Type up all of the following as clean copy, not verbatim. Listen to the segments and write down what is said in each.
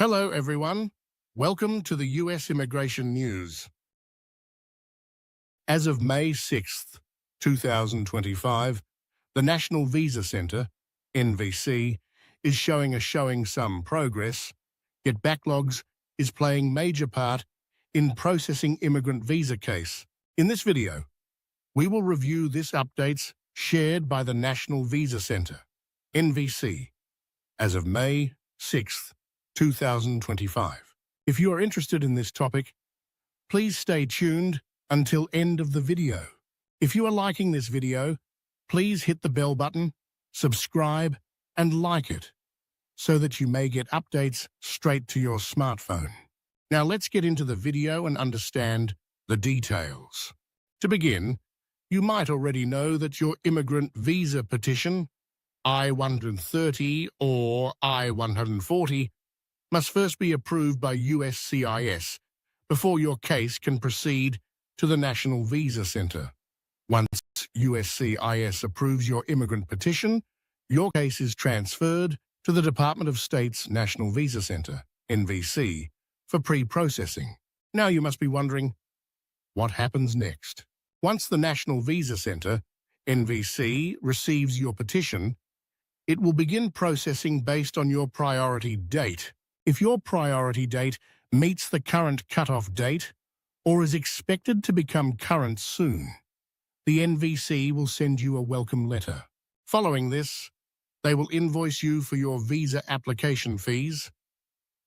Hello, everyone. Welcome to the U.S. Immigration News. As of May 6th, 2025, the National Visa Center, NVC, is showing some progress, yet backlogs is playing major part in processing immigrant visa case. In this video, we will review this updates shared by the National Visa Center, NVC, as of May 6th, 2025. If you are interested in this topic, please stay tuned until end of the video. If you are liking this video, please hit the bell button, subscribe, and like it, so that you may get updates straight to your smartphone. Now let's get into the video and understand the details. To begin, you might already know that your immigrant visa petition, I-130 or I-140, must first be approved by USCIS before your case can proceed to the National Visa Center. Once USCIS approves your immigrant petition, your case is transferred to the Department of State's National Visa Center, NVC, for pre-processing. Now you must be wondering, what happens next? Once the National Visa Center, NVC, receives your petition, it will begin processing based on your priority date. If your priority date meets the current cutoff date or is expected to become current soon, the NVC will send you a welcome letter. Following this, they will invoice you for your visa application fees,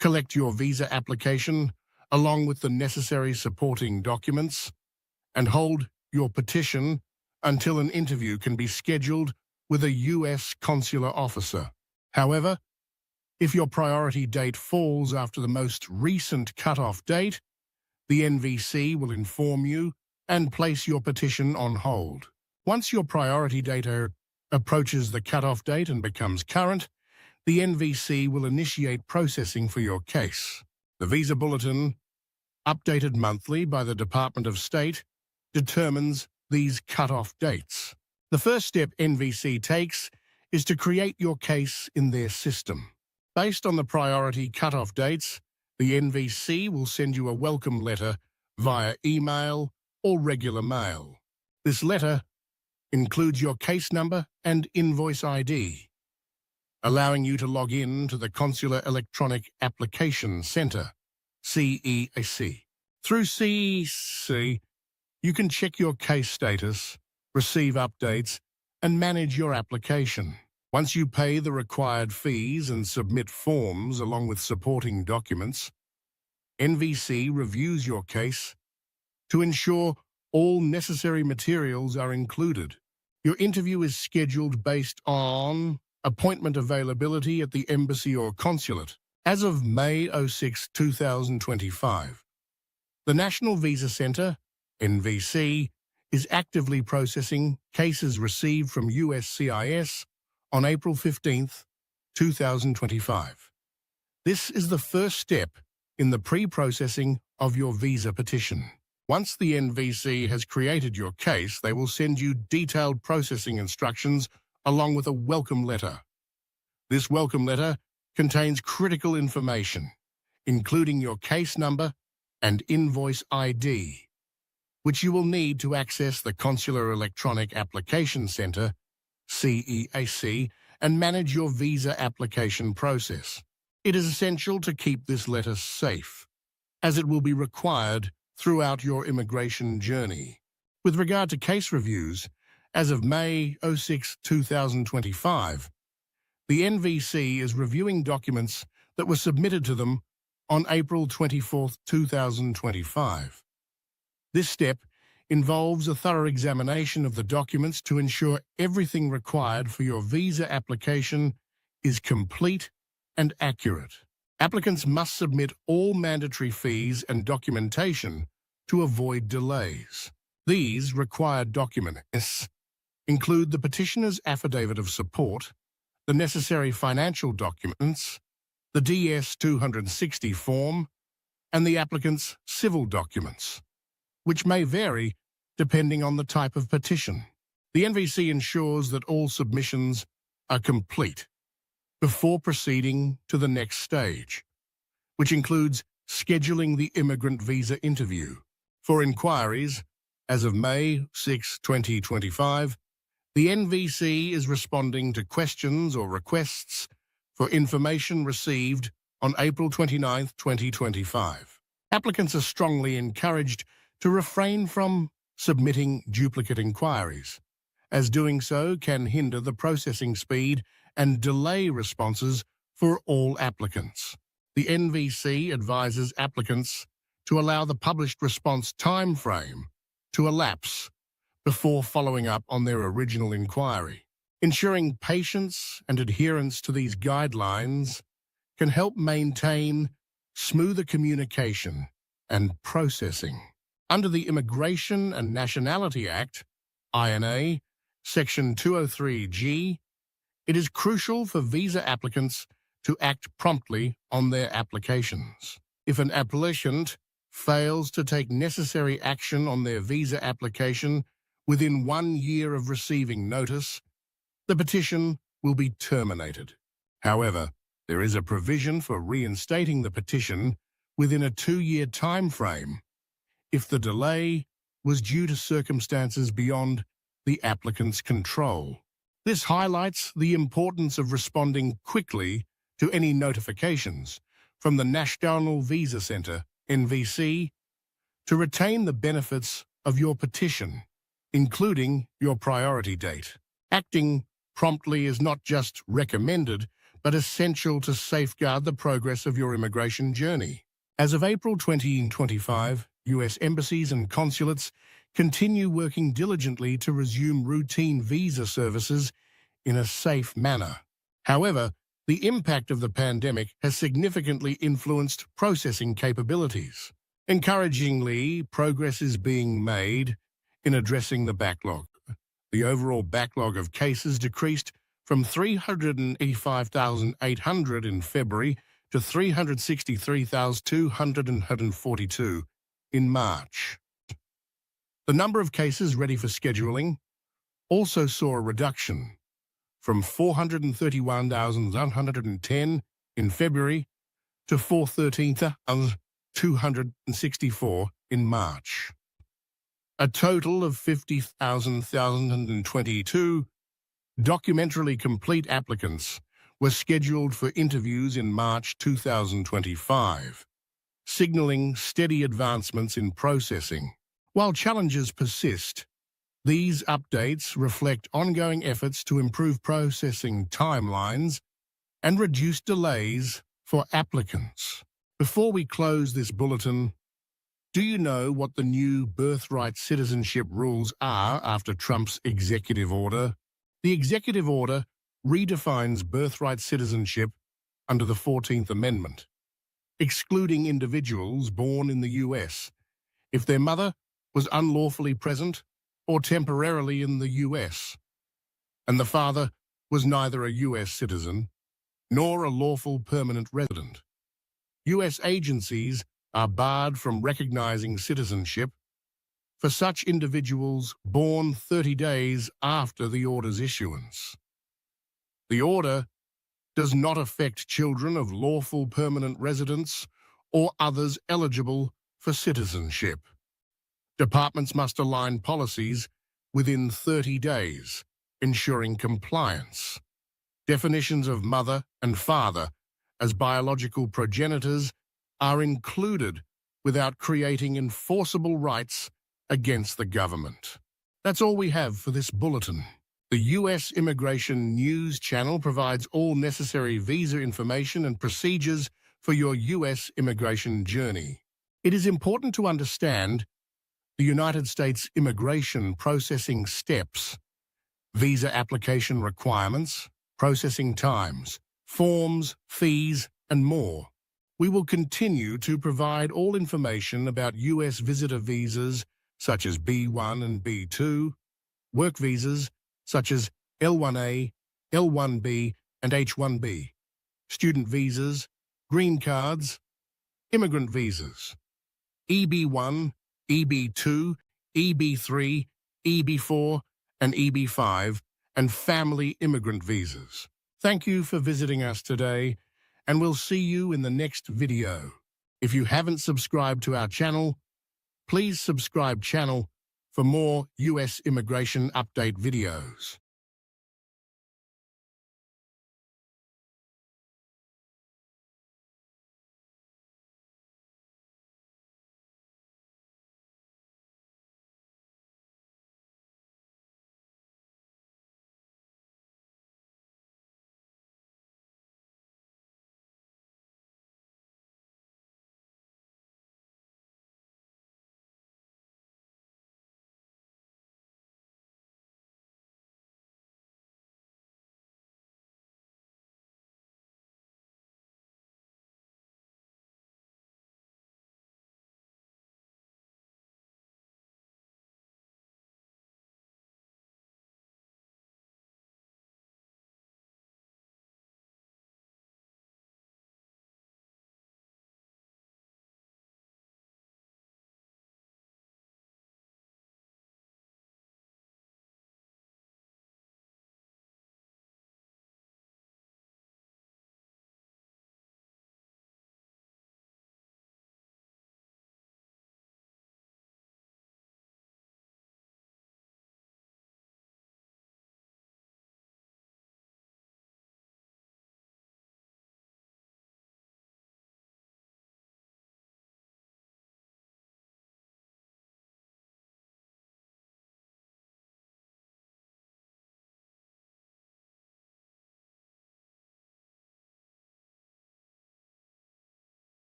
collect your visa application along with the necessary supporting documents, and hold your petition until an interview can be scheduled with a U.S. consular officer. However, if your priority date falls after the most recent cutoff date, the NVC will inform you and place your petition on hold. Once your priority date approaches the cutoff date and becomes current, the NVC will initiate processing for your case. The visa bulletin, updated monthly by the Department of State, determines these cutoff dates. The first step NVC takes is to create your case in their system. Based on the priority cutoff dates, the NVC will send you a welcome letter via email or regular mail. This letter includes your case number and invoice ID, allowing you to log in to the Consular Electronic Application Center, CEAC. Through CEAC, you can check your case status, receive updates, and manage your application. Once you pay the required fees and submit forms along with supporting documents, NVC reviews your case to ensure all necessary materials are included. Your interview is scheduled based on appointment availability at the embassy or consulate. As of May 6, 2025, the National Visa Center, NVC, is actively processing cases received from USCIS on April 15, 2025. This is the first step in the pre-processing of your visa petition. Once the NVC has created your case, they will send you detailed processing instructions along with a welcome letter. This welcome letter contains critical information, including your case number and invoice ID, which you will need to access the Consular Electronic Application Center, CEAC, and manage your visa application process. It is essential to keep this letter safe, as it will be required throughout your immigration journey. With regard to case reviews, as of May 6, 2025, the NVC is reviewing documents that were submitted to them on April 24, 2025. This step involves a thorough examination of the documents to ensure everything required for your visa application is complete and accurate. Applicants must submit all mandatory fees and documentation to avoid delays. These required documents include the petitioner's affidavit of support, the necessary financial documents, the DS-260 form, and the applicant's civil documents, which may vary depending on the type of petition. The NVC ensures that all submissions are complete before proceeding to the next stage. which includes scheduling the immigrant visa interview. For inquiries, as of May 6, 2025, the NVC is responding to questions or requests for information received on April 29, 2025. Applicants are strongly encouraged to refrain from submitting duplicate inquiries, as doing so can hinder the processing speed and delay responses for all applicants. The NVC advises applicants to allow the published response time frame to elapse before following up on their original inquiry. Ensuring patience and adherence to these guidelines can help maintain smoother communication and processing. Under the Immigration and Nationality Act, INA, Section 203G, it is crucial for visa applicants to act promptly on their applications. If an applicant fails to take necessary action on their visa application within 1 year of receiving notice, the petition will be terminated. However, there is a provision for reinstating the petition within a 2-year time frame if the delay was due to circumstances beyond the applicant's control. This highlights the importance of responding quickly to any notifications from the National Visa Center, NVC, to retain the benefits of your petition, including your priority date. Acting promptly is not just recommended, but essential to safeguard the progress of your immigration journey. As of April 2025, U.S. embassies and consulates continue working diligently to resume routine visa services in a safe manner. However, the impact of the pandemic has significantly influenced processing capabilities. Encouragingly, progress is being made in addressing the backlog. The overall backlog of cases decreased from 385,800 in February to 363,242 in March. The number of cases ready for scheduling also saw a reduction from 431,110 in February to 413,264 in March. A total of 50,122 documentarily complete applicants were scheduled for interviews in March 2025, signaling steady advancements in processing. While challenges persist, these updates reflect ongoing efforts to improve processing timelines and reduce delays for applicants. Before we close this bulletin, do you know what the new birthright citizenship rules are after Trump's executive order? The executive order redefines birthright citizenship under the 14th Amendment, excluding individuals born in the U.S. if their mother was unlawfully present or temporarily in the U.S., and the father was neither a U.S. citizen nor a lawful permanent resident. U.S. agencies are barred from recognizing citizenship for such individuals born 30 days after the order's issuance. The order does not affect children of lawful permanent residents or others eligible for citizenship. Departments must align policies within 30 days, ensuring compliance. Definitions of mother and father as biological progenitors are included without creating enforceable rights against the government. That's all we have for this bulletin. The U.S. Immigration News Channel provides all necessary visa information and procedures for your U.S. immigration journey. It is important to understand the United States immigration processing steps, visa application requirements, processing times, forms, fees, and more. We will continue to provide all information about U.S. visitor visas such as B1 and B2, work visas such as L1A, L1B, and H1B, student visas, green cards, immigrant visas, EB1, EB2, EB3, EB4, and EB5, and family immigrant visas. Thank you for visiting us today, and we'll see you in the next video. If you haven't subscribed to our channel, please subscribe channel for more US immigration update videos.